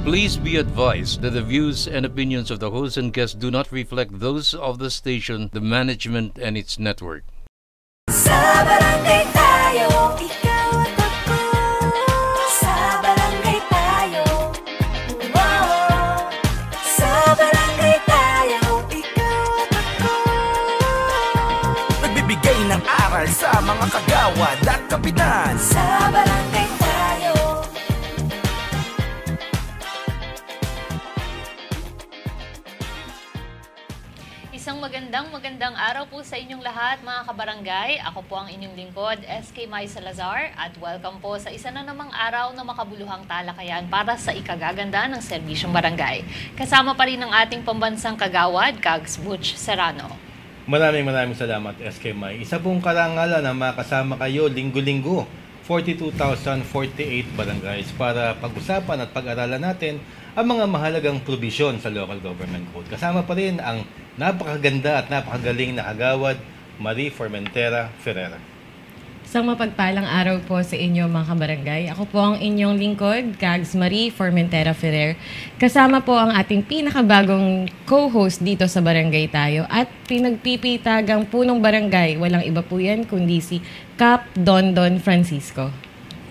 Please be advised that the views and opinions of the host and guests do not reflect those of the station, the management, and its network. Sa barangay tayo, ikaw at ako. Sa barangay tayo, wow. Sa barangay tayo, ikaw at ako. Nagbibigay ng aral sa mga kagawad at kapitan. Sa barangay tayo. Isang magandang araw po sa inyong lahat mga kabarangay. Ako po ang inyong lingkod, SK Mai Salazar, at welcome po sa isa na namang araw na makabuluhang talakayan para sa ikagaganda ng serbisyong barangay. Kasama pa rin ang ating pambansang kagawad, Kags Butch Serrano. Maraming salamat, SK Mai. Isa pong karangalan na makasama kayo linggo-linggo, 42,048 barangays para pag-usapan at pag-aralan natin ang mga mahalagang probisyon sa local government code. Kasama pa rin ang napakaganda at napakagaling na kagawad, Marie Formentera Ferreira. Isang mapagpalang araw po sa inyo mga kabarangay. Ako po ang inyong lingkod, Kags Marie Formentera Ferrer. Kasama po ang ating pinakabagong co-host dito sa Barangay Tayo at pinagpipitagang punong barangay. Walang iba po yan kundi si Cap Dondon Francisco.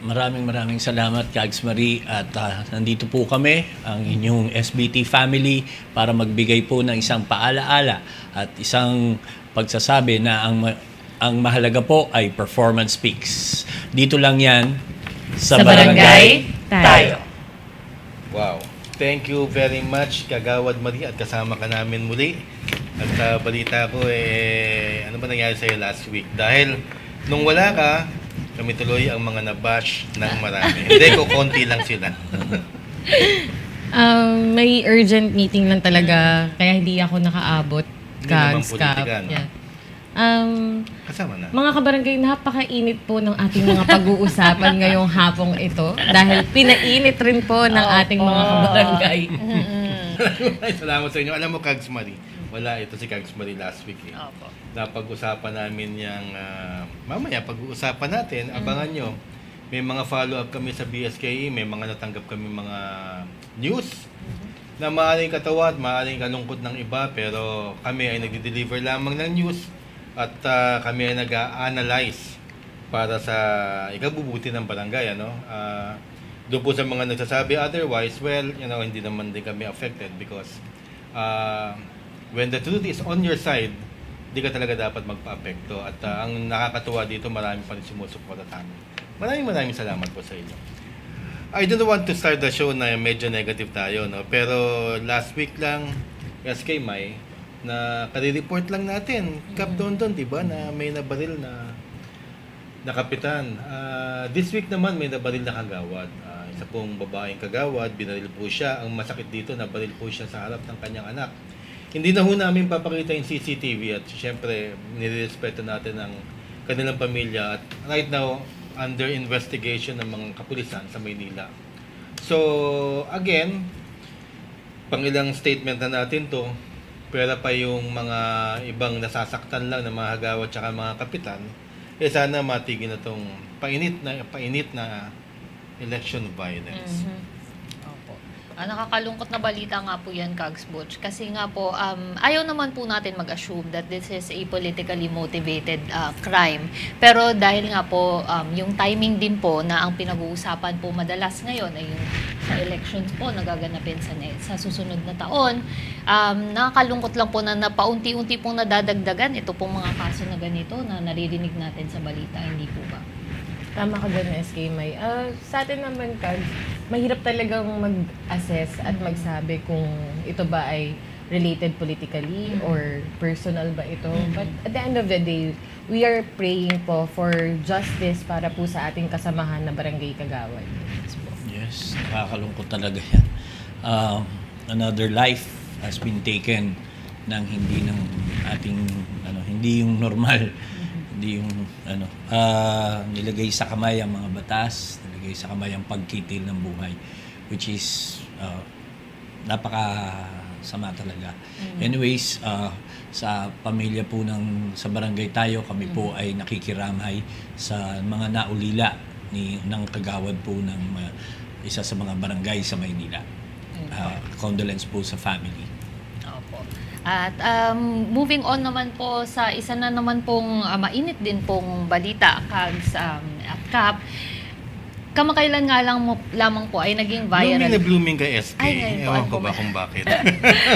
Maraming salamat, Kags Marie, at nandito po kami, ang inyong SBT family, para magbigay po ng isang paalaala at isang pagsasabi na ang mahalaga po ay performance speaks. Dito lang yan sa Barangay Tayo. Wow. Thank you very much, Kagawad Marie, at kasama ka namin muli. At balita ko, ano ba nangyari sa'yo last week? Dahil nung wala ka, kami tuloy ang mga nabash ng marami. Hindi ko, konti lang sila. May urgent meeting lang talaga, kaya hindi ako nakaabot. Hindi naman Kags, politika, no? yeah. Kasama na. Mga kabarangay, napakainit po ng ating mga pag-uusapan ngayong hapong ito dahil pinainit rin po ng ating mga kabarangay. Salamat sa inyo. Alam mo, Kags Marie, wala ito si Kags Marie last week. Opo. Napag-usapan namin yung mamaya pag-uusapan natin, abangan nyo. May mga follow-up kami sa BSKE, may mga natanggap kami mga news na maaaring katawa at maaaring kalungkot ng iba, pero kami ay nag-deliver lamang ng news at kami ay nag-analyze para sa ikabubuti ng barangay. Doon po sa mga nagsasabi otherwise, well, hindi naman din kami affected because when the truth is on your side, di ka talaga dapat magpa-apekto. At ang nakakatuwa dito, marami pa rin sumusuporta sa amin. Maraming salamat po sa inyo. I don't want to start the show na medyo negative tayo, no? Pero last week lang, SK Mai, na kari-report lang natin, Cap Dondon, di ba, na may nabaril na kapitan. This week naman, may nabaril na kagawad. Isa pong babaeng kagawad, binaril po siya. Ang masakit dito, nabaril po siya sa harap ng kanyang anak. Hindi na ho namin papakita yung CCTV at siyempre nirerespeto natin ang kanilang pamilya at right now under investigation ng mga kapulisan sa Maynila. So again, pangilang statement na natin to, pera pa yung mga ibang nasasaktan lang ng mga hagawad at mga kapitan, sana matigil na tong painit na election violence. Nakakalungkot na balita nga po yan, Kags Butch. Kasi nga po, ayaw naman po natin mag-assume that this is a politically motivated crime. Pero dahil nga po, yung timing din po na ang pinag-uusapan po madalas ngayon ay yung sa elections po nagaganapin sa susunod na taon, nakakalungkot lang po na paunti-unti pong nadadagdagan ito pong mga kaso na ganito na naririnig natin sa balita, hindi po ba? Tama ka doon, SK Mai. Sa atin naman, Kags, mahirap talagang mag-assess at magsabi kung ito ba ay related politically or personal ba ito. But at the end of the day, we are praying po for justice para po sa ating kasamahan na barangay kagawad. Yes, nakakalungkot talaga yan. Another life has been taken ng hindi ng ating hindi yung normal, hindi yung nilagay sa kamay ang mga batas, nilagay sa kamay ang pagkitil ng buhay, which is napakasama talaga. Anyways, sa pamilya po sa barangay tayo, kami po ay nakikiramay sa mga naulila ng kagawad po ng isa sa mga barangay sa Maynila. condolence po sa family. Opo. At moving on naman po sa isa na naman pong mainit din pong balita, Kags, at Kap. Kamakailan nga lamang po ay naging viral. Blooming na blooming kay SK. Ay, ngayon po, Ewan ano ko po ba ba? kung bakit.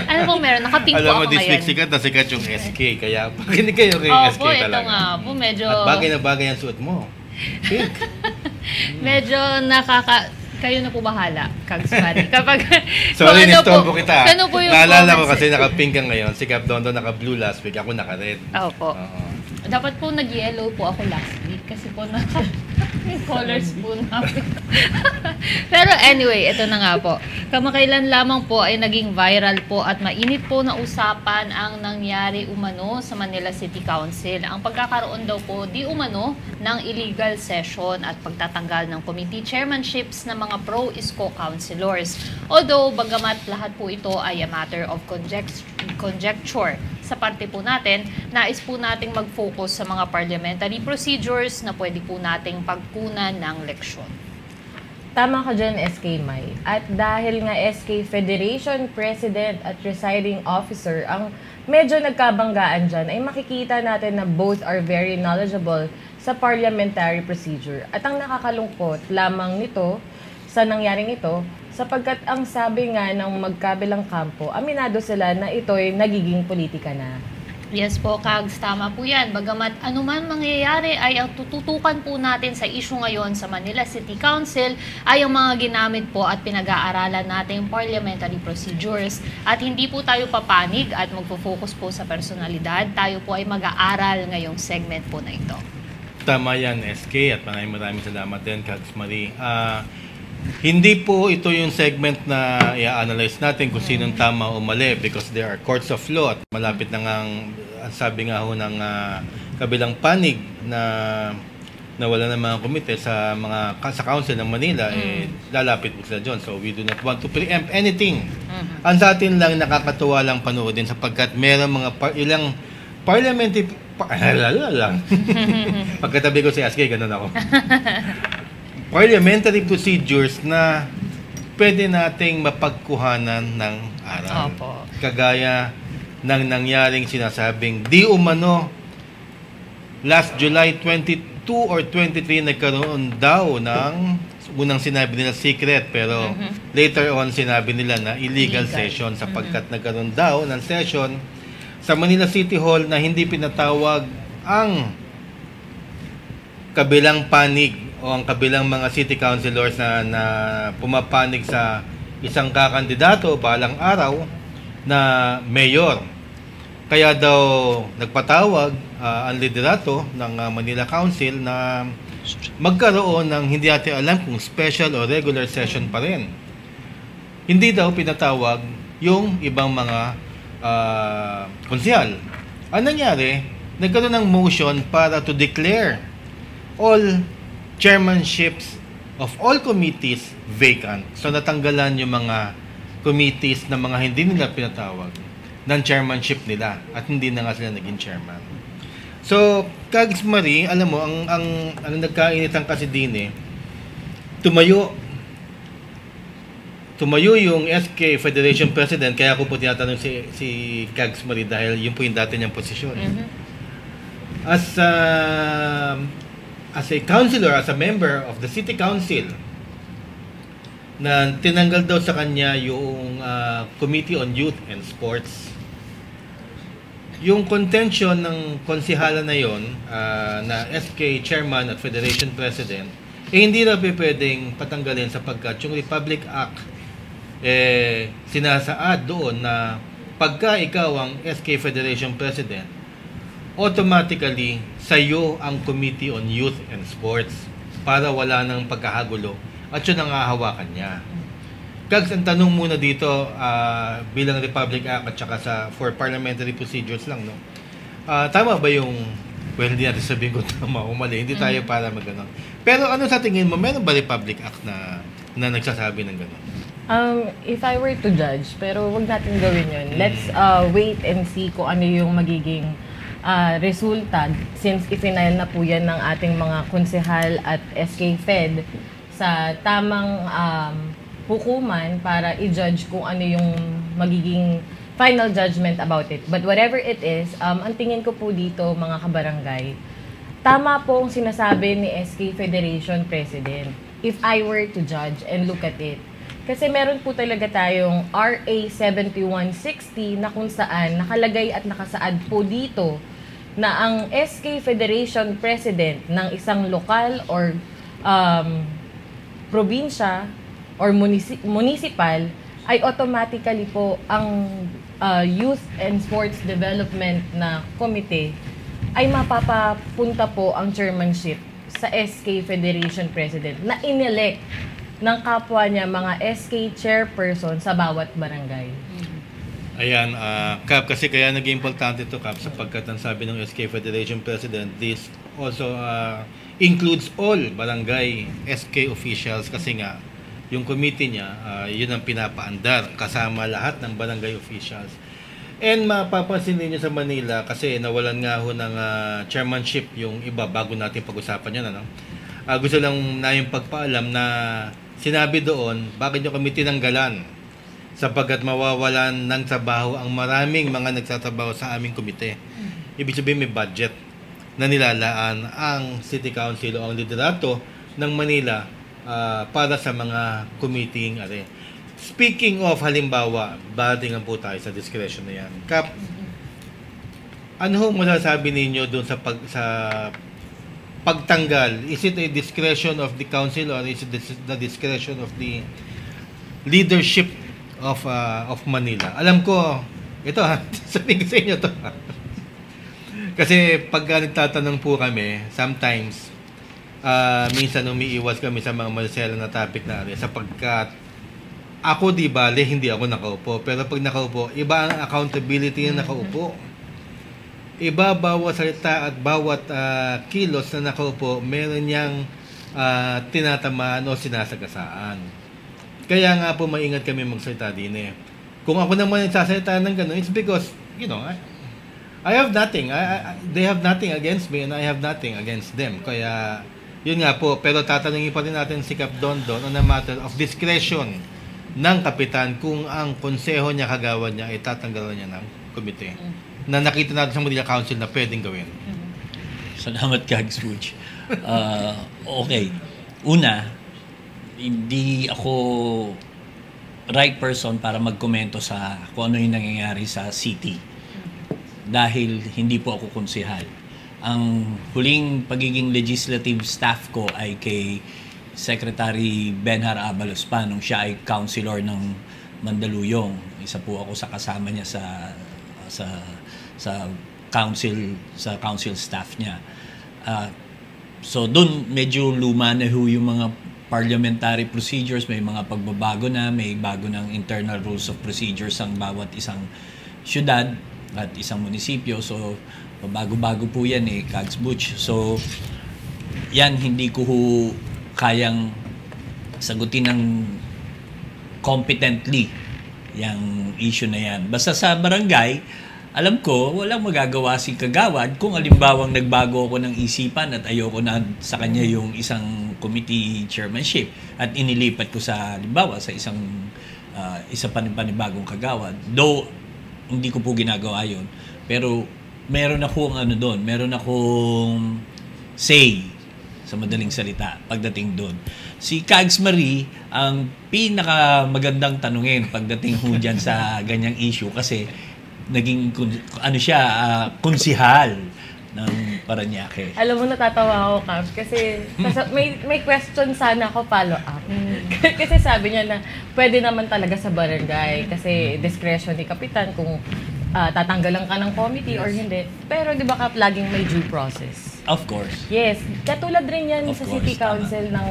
Ano po meron? Nakapink po Alam ako mo, this week ngayon. sikat na sikat yung SK. Kaya pakinig kayo kay SK Opo, ito talaga. nga po. Medyo, At bagay na bagay ang suot mo. Pink. medyo kayo na po bahala, Kags Mari. Kapag, Sorry, kung nistompo kita. Ano po yung Naalala ko comments? kasi naka-pink ka ngayon. Si Cap Dondo naka-blue last week. Ako naka-red. Opo. Oo. Dapat po nag-yellow po ako last week kasi po yung colors po namin. Pero anyway, ito na nga po. Kamakailan lamang po ay naging viral po at mainit po na usapan ang nangyari umano sa Manila City Council. Ang pagkakaroon daw po di umano ng illegal session at pagtatanggal ng committee chairmanships ng mga pro-ISCO councilors. Although, bagamat lahat po ito ay a matter of conjecture, sa parte po natin, nais po nating mag-focus sa mga parliamentary procedures na pwede po nating pagkunan ng leksyon. Tama ka dyan, SK Mai. At dahil nga SK Federation President at Presiding Officer ang medyo nagkabanggaan dyan, ay makikita natin na both are very knowledgeable sa parliamentary procedure. At ang nakakalungkot lamang nito sa nangyaring ito, sapagkat ang sabi nga ng magkabilang kampo, aminado sila na ito'y nagiging politika na. Yes po, Kags, tama po yan. Bagamat anuman mangyayari ay ang tututukan po natin sa issue ngayon sa Manila City Council ay ang mga ginamit po at pinag-aaralan nating parliamentary procedures. At hindi po tayo papanig at magpo-focus po sa personalidad. Tayo po ay mag-aaral ngayong segment po na ito. Tama yan, SK. At maraming salamat din, Kags Marie. Hindi po ito yung segment na i-analyze natin kung sinong tama o mali because there are courts of law at malapit na ang sabi nga ho ng kabilang panig na nawala ng mga komite sa council ng Manila lalapit po sila dyan. So we do not want to preempt anything. Ang sa atin lang nakakatuwa lang panoodin sapagkat meron mga ilang parliamentary lang. Pagkatabi ko si Askey, ganun ako. Parliamentary procedures na pwede nating mapagkuhanan ng aral. Opo. Kagaya ng nangyaring sinasabing di umano last July 22 or 23 nagkaroon daw ng unang sinabi nila secret pero later on sinabi nila na illegal session sapagkat nagkaroon daw ng session sa Manila City Hall na hindi pinatawag ang kabilang panig o ang kabilang mga city councilors na pumapanig sa isang kakandidato balang araw na mayor. Kaya daw nagpatawag ang liderato ng Manila Council na magkaroon ng hindi natin alam kung special o regular session pa rin. Hindi daw pinatawag yung ibang mga konsyal. Ang nangyari, nagkaroon ng motion para to declare all chairmanships of all committees vacant. So natanggalan yung mga committees na mga hindi nila pinatawag ng chairmanship nila at hindi na nga sila naging chairman. So, Kags Marie, alam mo, ang nagkainitan kasi din tumayo yung SK Federation President, kaya ako po tinatanong si Kags Marie dahil yun po yung dati niyang posisyon. As a councilor, as a member of the City Council, na tinanggal daw sa kanya yung Committee on Youth and Sports. Yung contention ng konsihala na yon na SK Chairman at Federation President, hindi na pwedeng patanggalin sapagkat yung Republic Act sinasaad doon na pagka ikaw ang SK Federation President, automatically sa'yo ang Committee on Youth and Sports para wala nang pagkahagulo at yun ang hahawakan niya. Kags, ang tanong muna dito bilang Republic Act at saka for parliamentary procedures lang, no? Tama ba yung, well, hindi natin sabihin kung tama o mali, hindi tayo para mag-ganon. Pero ano sa tingin mo, meron ba Republic Act na nagsasabi ng ganon? If I were to judge, pero wag natin gawin yun. Let's wait and see kung ano yung magiging resulta since ifinail na po yan ng ating mga konsehal at SK Fed sa tamang hukuman para i-judge kung ano yung magiging final judgment about it. But whatever it is, ang tingin ko po dito, mga kabarangay, tama po ang sinasabi ni SK Federation President. If I were to judge and look at it, kasi meron po talaga tayong RA 7160 na kung saan nakalagay at nakasaad po dito na ang SK Federation President ng isang lokal or probinsya or municipal ay automatically po ang Youth and Sports Development na komite ay mapapapunta po ang chairmanship sa SK Federation President na inelect ng kapwa niya mga SK chairperson sa bawat barangay. Ayan, Kap, kasi kaya naging importante ito, Kap, sapagkat ang sabi ng SK Federation President, this also includes all barangay SK officials kasi nga, yung committee niya, yun ang pinapaandar kasama lahat ng barangay officials. And mapapansin niyo sa Manila kasi nawalan nga ho ng chairmanship yung iba bago natin pag-usapan yan. Ano? Gusto lang na yung pagpaalam na sinabi doon, bakit yung kami tinanggalan? Sapagkat mawawalan ng trabaho ang maraming mga nagtatrabaho sa aming komite. Ibig sabihin may budget na nilalaan ang City Council o ang liderato ng Manila para sa mga committee are. Speaking of halimbawa, badatingan po tayo sa discretion na yan. Kap, ano ho masasabi ninyo doon sa pagtanggal? Is it a discretion of the council or is it the discretion of the leadership of Manila? Alam ko, ito sabihin ko sa inyo to. Kasi pag nagtatanong po kami, sometimes, minsan umiiwas kami sa mga Marcelo na topic na sapagkat ako di bale, hindi ako nakaupo. Pero pag nakaupo, iba ang accountability ng nakaupo. Iba bawat salita at bawat kilos na nakaupo, meron niyang tinatamaan o sinasagasaan. Kaya nga po maingat kami magsalita din eh. Kung ako naman nagsasalita ng gano'n, it's because, you know, I have nothing. They have nothing against me and I have nothing against them. Kaya, yun nga po. Pero tatanungin pa rin natin si Kap Dondon on a matter of discretion ng kapitan kung ang konseho niya, kagawad niya, ay tatanggalan niya ng komite. Na nakita natin sa Manila Council na pwedeng gawin. Salamat, Kags Butch. Okay. Una, hindi ako right person para magkomento sa kung ano yung nangyayari sa city. Dahil hindi po ako konsehal. Ang huling pagiging legislative staff ko ay kay Secretary Benhar Abalos pa nung siya ay councilor ng Mandaluyong. Isa po ako sa kasama niya sa council staff niya. So doon medyo luma na ho yung mga parliamentary procedures, may mga pagbabago na, may bago ng internal rules of procedures ang bawat isang syudad at isang munisipyo. So bago-bago po yan Kags Butch. So yan hindi ko ho kayang sagutin ng competently yung issue na yan. Basta sa barangay, alam ko, walang magagawa si kagawad kung alimbawang nagbago ako ng isipan at ayoko na sa kanya yung isang committee chairmanship at inilipat ko sa halimbawa sa isa panibagong kagawad. Though, hindi ko po ginagawa yun. Pero, meron akong meron akong say sa madaling salita pagdating doon. Si Kags Marie ang pinakamagandang tanungin pagdating ho dyan sa ganyang issue kasi naging konsihal ng Parañaque. Alam mo, natatawa ako, Kags, kasi may question sana ako follow up. Kasi sabi niya na pwede naman talaga sa barangay kasi discretion ni Kapitan kung tatanggalan ka ng committee or hindi. Pero di ba Kap, laging may due process? Of course. Yes. Katulad rin yan sa City Council ng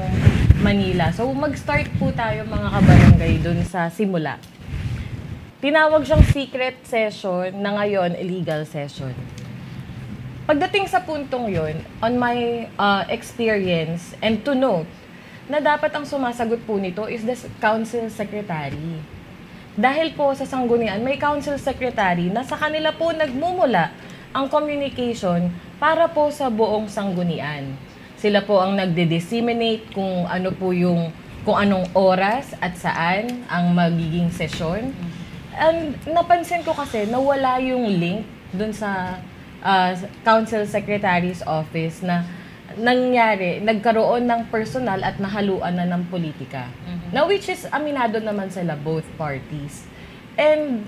Manila. So mag-start po tayo mga kabarangay dun sa simula. Tinawag siyang secret session na ngayon illegal session. Pagdating sa puntong yon, on my experience and to note, na dapat ang sumasagot po nito is the council secretary. Dahil po sa sanggunian, may council secretary na sa kanila po nagmumula ang communication para po sa buong sanggunian. Sila po ang nagde-disseminate kung ano po yung kung anong oras at saan ang magiging sesyon. And napansin ko kasi nawala yung link dun sa Council Secretary's Office na nagkaroon ng personal at nahaluan na ng politika. Now, which is aminado naman sila, both parties. And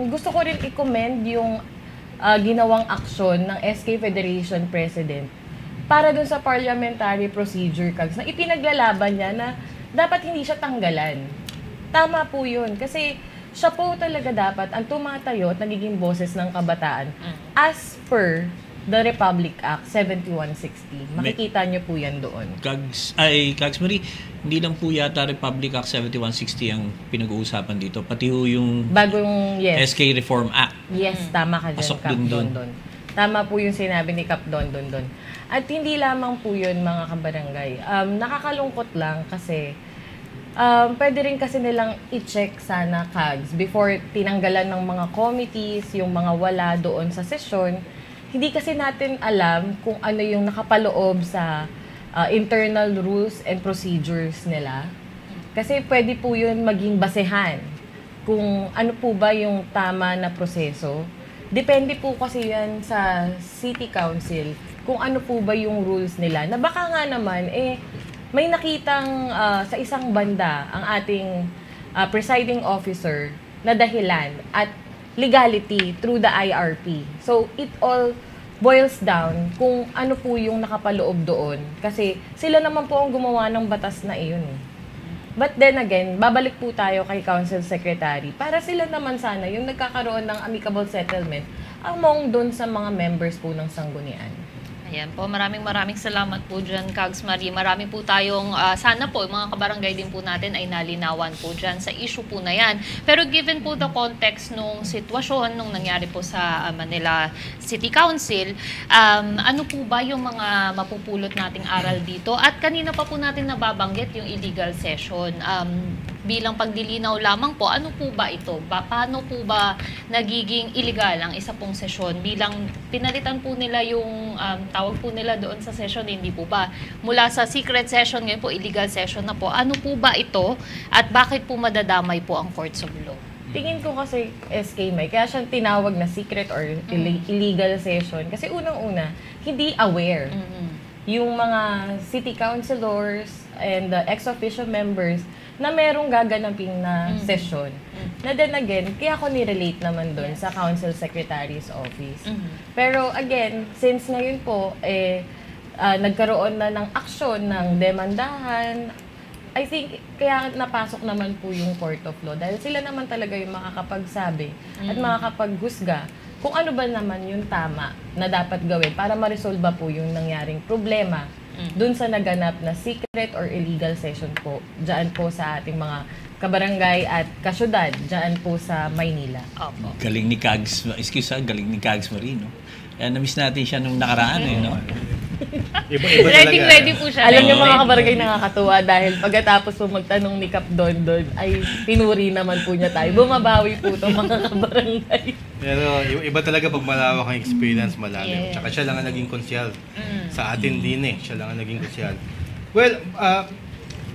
gusto ko rin i-commend yung ginawang aksyon ng SK Federation President para dun sa parliamentary procedure na ipinaglalaban niya na dapat hindi siya tanggalan. Tama po yun. Kasi siya po talaga dapat ang tumatayo at nagiging boses ng kabataan as per the Republic Act 7160. Makikita niyo po yan doon. Kags Marie, hindi lang po yata Republic Act 7160 ang pinag-uusapan dito. Pati ho yung bagong, yes. SK Reform Act. Yes, tama ka dyan, Pasok Kap Dondon. Tama po yung sinabi ni Kap Dondon doon. At hindi lamang po yun, mga kabarangay. Nakakalungkot lang kasi pwede rin kasi nilang i-check sana, Kags, before tinanggalan ng mga committees, yung mga wala doon sa sesyon. Hindi kasi natin alam kung ano yung nakapaloob sa internal rules and procedures nila. Kasi pwede po yun maging basehan kung ano po ba yung tama na proseso. Depende po kasi yan sa City Council kung ano po ba yung rules nila. Na baka nga naman, may nakitang sa isang banda ang ating presiding officer na dahilan at legality through the IRP. So, it all boils down kung ano po yung nakapaloob doon. Kasi sila naman po ang gumawa ng batas na iyon. But then again, babalik po tayo kay Council Secretary para sila naman sana yung nagkakaroon ng amicable settlement among doon sa mga members po ng sanggunian. Ayan po, maraming salamat po dyan, Kags Marie. Marami po tayong, sana po, mga kabarangay din po natin ay nalinawan po dyan sa issue po na yan. Pero given po the context nung sitwasyon, nung nangyari po sa Manila City Council, ano po ba yung mga mapupulot nating aral dito? At kanina pa po natin nababanggit yung illegal session. Bilang pagdilinaw lamang po, ano po ba ito? Paano po ba nagiging illegal ang isa pong sesyon? Bilang pinalitan po nila yung tawag po nila doon sa session, hindi po ba? Mula sa secret session, ngayon po illegal session na po. Ano po ba ito? At bakit po madadamay po ang courts of law? Tingin ko kasi, SK May, kaya siyang tinawag na secret or illegal session. Kasi unang-una, hindi aware. Yung mga city councilors and the ex-official members na merong gaganapin na session. Na then again, kaya ako nirelate naman doon sa Council Secretary's Office. Pero again, since ngayon po, nagkaroon na ng aksyon ng demandahan, I think kaya napasok naman po yung Court of Law dahil sila naman talaga yung makakapagsabi at makakapaghusga kung ano ba naman yung tama na dapat gawin para ma-resolve po yung nangyaring problema dun sa naganap na secret or illegal session po dyan po sa ating mga kabarangay at kasyudad dyan po sa Maynila. Opo. Galing ni Kags, galing ni Kags Marie, no? Kaya na-miss natin siya nung nakaraan, no? Iba talaga. Ready po siya. Alam niyo mga kabarangay, nakakatuwa dahil pagkatapos po magtanong ni Kap Dondon ay pinuri naman po niya tayo. Bumabawi po itong mga kabarangay. Pero iba talaga pag malawak ang experience, malalim. Tsaka siya lang ang naging konsyal. Sa atin din siya lang ang naging konsyal. Well,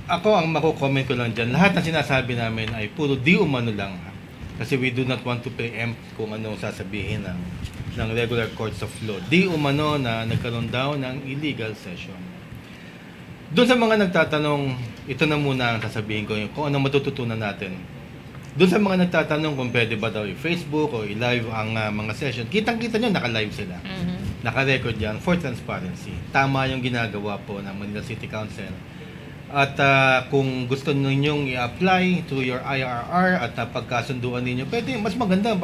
ako ang mako-comment ko lang dyan, lahat ng sinasabi namin ay puro di umano lang. Kasi we do not want to preempt kung anong sasabihin ng regular courts of law. Di umano na nagkaroon daw ng illegal session. Doon sa mga nagtatanong, ito na muna ang sasabihin ko, kung anong matututunan natin. Doon sa mga nagtatanong kung pwede ba daw i-Facebook o i-live ang mga session, kitang-kita nyo, naka-live sila. Naka-record yan for transparency. Tama yung ginagawa po ng Manila City Council. At kung gusto ninyong i-apply through your IRR at pagkasunduan ninyo, pwede, mas maganda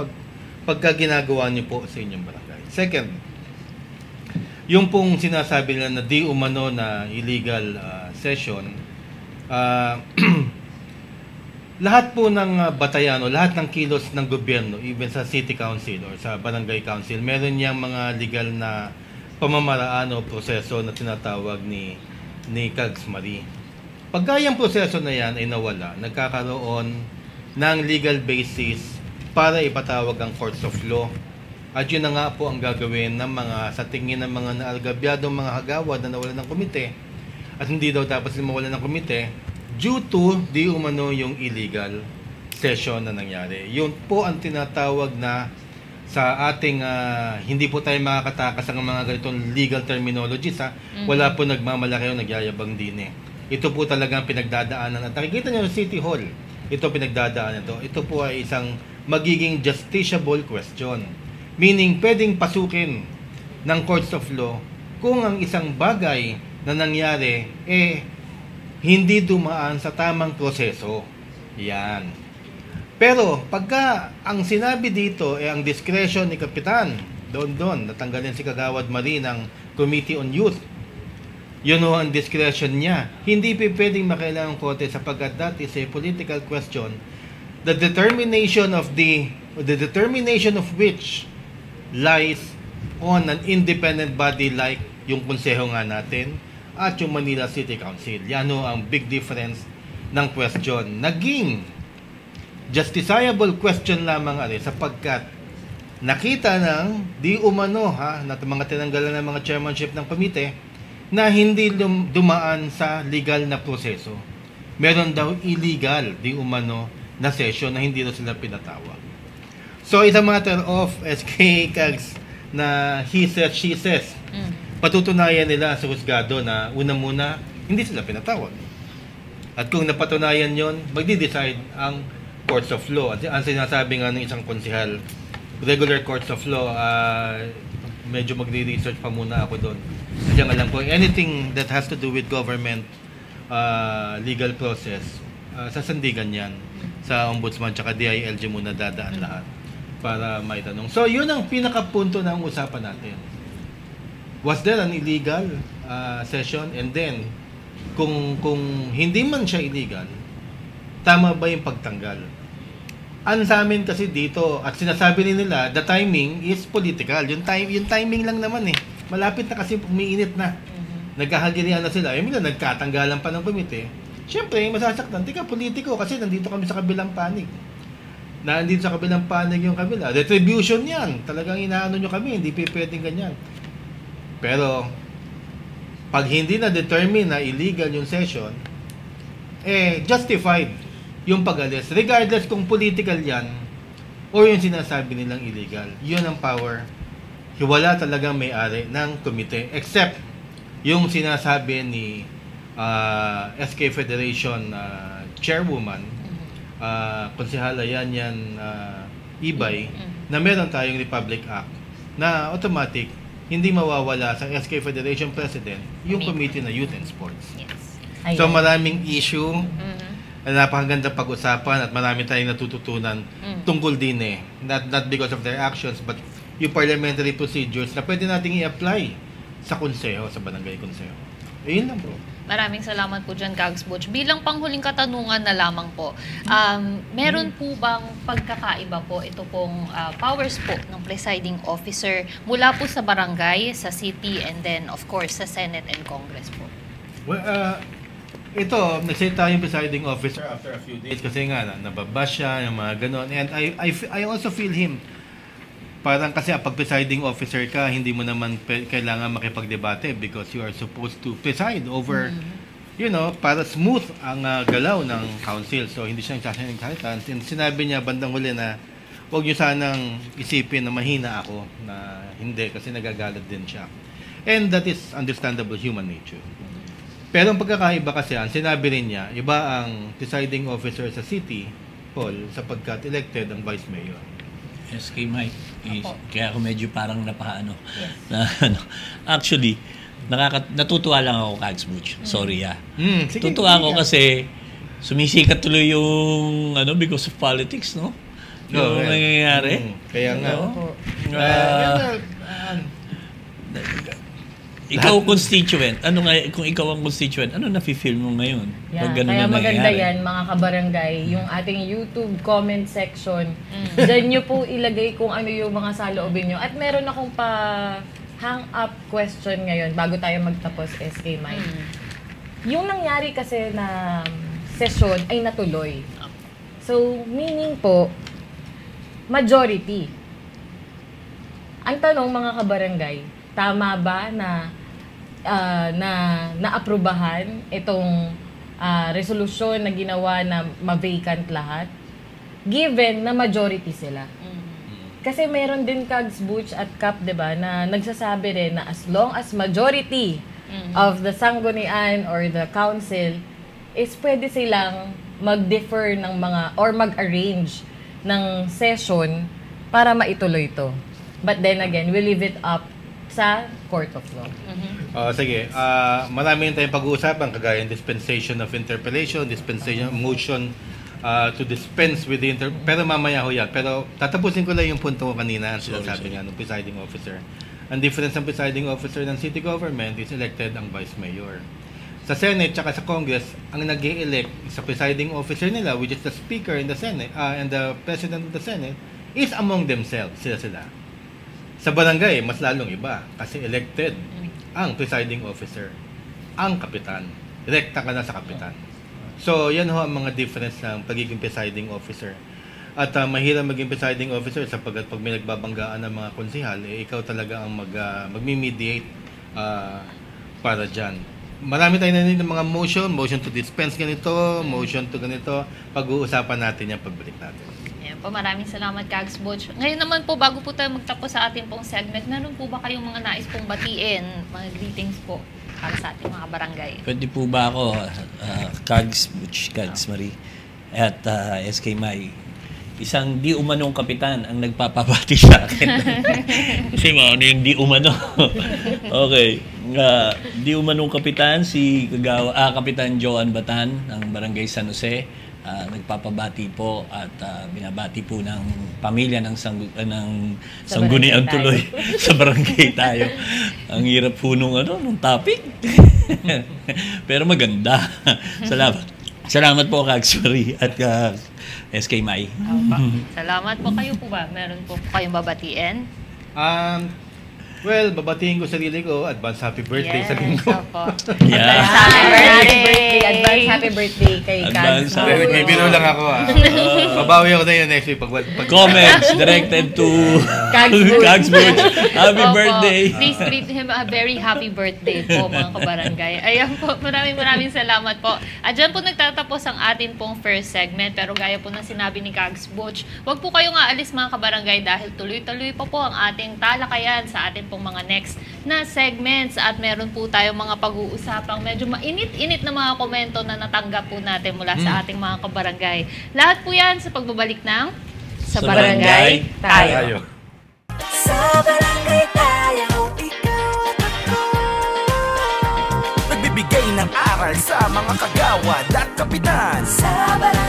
pagka ginagawa niyo po sa inyong barangay. Second, yung pong sinasabi nila na di umano na illegal session, lahat po ng batayan o lahat ng kilos ng gobyerno, even sa city council or sa barangay council, meron niyang mga legal na pamamaraan o proseso na tinatawag ni Kags Marie. Pagka yung proseso na yan ay nawala, nagkakaroon ng legal basis para ipatawag ang courts of law. At yun na nga po ang gagawin ng mga, sa tingin ng mga naalgabyadong mga hagawad na nawalan ng komite, at hindi daw dapat sila mawalan ng komite, due to di umano yung illegal session na nangyari. Yun po ang tinatawag na sa ating hindi po tayo makakatakas ng mga ganitong legal terminologies. Wala po nagmamalaki o nagyayabang din eh. Ito po talagang pinagdadaanan. At nakikita niyo sa City Hall, ito pinagdadaanan ito. Ito po ay isang magiging justiciable question. Meaning, pwedeng pasukin ng courts of law kung ang isang bagay na nangyari hindi dumaan sa tamang proseso. Yan. Pero, pagka ang sinabi dito ang discretion ni Kapitan, doon, natanggalin si Kagawad Marie ng Committee on Youth. Yun ang discretion niya. Hindi pwedeng makailangang korte sapagkat that is a political question. The determination of which lies on an independent body like yung konseho nga natin at yung Manila City Council. Yan ang big difference ng question. Naging justiciable question lamang sapagkat nakita ng di umano na mga tinanggalan ng mga chairmanship ng komite na hindi dumaan sa legal na proseso. Meron daw illegal di umano na session na hindi daw sila pinatawag. So it's a matter of SK Kags na he says, she says. Patutunayan nila sa husgado na una muna hindi sila pinatawag. At kung napatunayan yon, magdi-decide ang courts of law. At ang sinasabi nga ng isang konsehal, regular courts of law, medyo magre-research pa muna ako doon. Kasi alam ko, anything that has to do with government legal process, sasandigan yan sa ombudsman tsaka DILG muna dadaan lahat para maitanong. So, yun ang pinakapunto ng usapan natin. Was there an illegal session? And then, kung hindi man siya illegal, tama ba yung pagtanggal? Ang sa amin kasi dito, at sinasabi nila, the timing is political. Yung timing lang naman Malapit na kasi umiinit na. Nagkahagirian na sila. Yung nagkatanggalan pa ng komite. Siyempre, masasaktan. Tika, politiko kasi nandito kami sa kabilang panig. Nandito sa kabilang panig yung kabila. Retribution yan. Talagang inaano nyo kami. Hindi pwedeng ganyan. Pero, pag hindi na-determine na illegal yung session, justified yung pag-alis. Regardless kung political yan o yung sinasabi nilang illegal. Yun ang power. Wala talagang may-ari ng komite. Except yung sinasabi ni SK Federation Chairwoman, Konsehala yan Ibay, na meron tayong Republic Act na automatic hindi mawawala sa SK Federation President yung Committee na Youth and Sports. Yes. So maraming issue, napakaganda pag-usapan at marami tayong natututunan tungkol din not because of their actions but yung parliamentary procedures na pwede nating i-apply sa konseho, sa barangay konseho. Ayun lang bro. Maraming salamat po dyan, Kags Butch. Bilang panghuling katanungan na lamang po, meron po bang pagkakaiba po ito pong powers po ng presiding officer mula po sa barangay, sa city, and then of course sa Senate and Congress po? Well, ito, nag-set tayo yung presiding officer after a few days kasi nga nababash siya, yung mga ganon. And I also feel him. Parang kasi pag presiding officer ka, hindi mo naman kailangan makipagdebate because you are supposed to preside over, para smooth ang galaw ng council. So, hindi siya nagsasayin ng kahit. Sinabi niya bandang huli na huwag niyo sanang isipin na mahina ako, na hindi kasi nagagalit din siya. And that is understandable human nature. Pero ang pagkakaiba kasi, sinabi rin niya, iba ang presiding officer sa City Hall sapagkat elected ang vice mayor. SK Mike, kaya ako medyo parang napaano. Yes. Actually, natutuwa lang ako, Kags Butch. Sorry Tutuwa ako kasi sumisikat tuloy yung because of politics, no? Yung nangyayari. Kaya nga. Ikaw constituent, kung ikaw ang constituent, ano nafe-feel mo ngayon? Kaya maganda yan, mga kabarangay, yung ating YouTube comment section, dyan nyo po ilagay kung ano yung mga saloobin nyo. At meron akong hang up question ngayon, bago tayo magtapos, SK Mike. Yung nangyari kasi na session ay natuloy. So, meaning po, majority. Ang tanong, mga kabarangay, tama ba na naaprubahan itong resolusyon na ginawa na ma-vacant lahat, given na majority sila. Kasi meron din Kags, Butch at Kap, 'di ba, na nagsasabi rin na as long as majority of the sanggunian or the council is pwede silang mag-defer ng mga or mag-arrange ng session para maituloy ito. But then again, we leave it up sa Court of Law. Sige, marami tayong pag-uusapan kagaya ng dispensation of interpellation, dispensation of motion to dispense with the pero mamaya ho yan. Pero tatapusin ko lang yung punto ko kanina, ang sinasabi nga ng presiding officer. Ang difference ng presiding officer ng city government is elected ang vice mayor. Sa Senate tsaka sa Congress, ang nag-i-elect sa presiding officer nila, which is the speaker in the Senate and the president of the Senate, is among themselves, sila. Sa barangay, mas lalong iba kasi elected ang presiding officer, ang kapitan. Rekta ka na sa kapitan. So, yan ho ang mga difference ng pagiging presiding officer. At mahirap maging presiding officer sapagkat pag may nagbabanggaan ng mga konsihal, ikaw talaga ang magmi-mediate para dyan. Marami tayong narinig ng mga motion to dispense ganito, motion to ganito. Pag-uusapan natin yan pagbalik natin. Ayan po, maraming salamat, Kags Butch. Ngayon naman po, bago po tayo magtapos sa ating pong segment, meron po ba kayong mga nais pong batiin, mga greetings po para sa ating mga barangay? Pwede po ba ako, Kags Butch, Kags Marie, at SK Mai, isang di umanong kapitan ang nagpapabati sa akin. Kasi ano yung di umano? Okay. Di umanong kapitan, si Kapitan Joan Batan ng Barangay San Jose. Nagpapabati po at binabati po ng pamilya ng Sangguniang Tuloy sa barangay tayo. Ang hirap po nung topic. Pero maganda. Salamat po, Kags Marie at SK Mai. Salamat po. Kayo po ba? Meron po kayong babatiin? Well, babatiin ko sarili ko, advance happy birthday sa linggo. Opo. Yeah. Advance happy birthday kay Kags. May biro lang ako Babawi ako na yun next week. Comments directed to Kags Butch. Happy Opo. birthday. Please treat him a very happy birthday po, mga kabarangay. Ayan po, maraming salamat po. At dyan po nagtatapos ang atin pong first segment. Pero gaya po ng sinabi ni Kags Butch, huwag po kayong aalis, mga kabarangay, dahil tuloy-tuloy pa po ang ating talakayan sa ating pong mga next na segments. At meron po tayong mga pag-uusapang medyo mainit-init na mga komento na natanggap po natin mula sa ating mga kabarangay. Lahat po yan sa pagbabalik ng Sa Barangay Tayo. Sa barangay tayo, ikaw at ako. Nagbibigay ng aral sa mga kagawad at kapitan. Sa barangay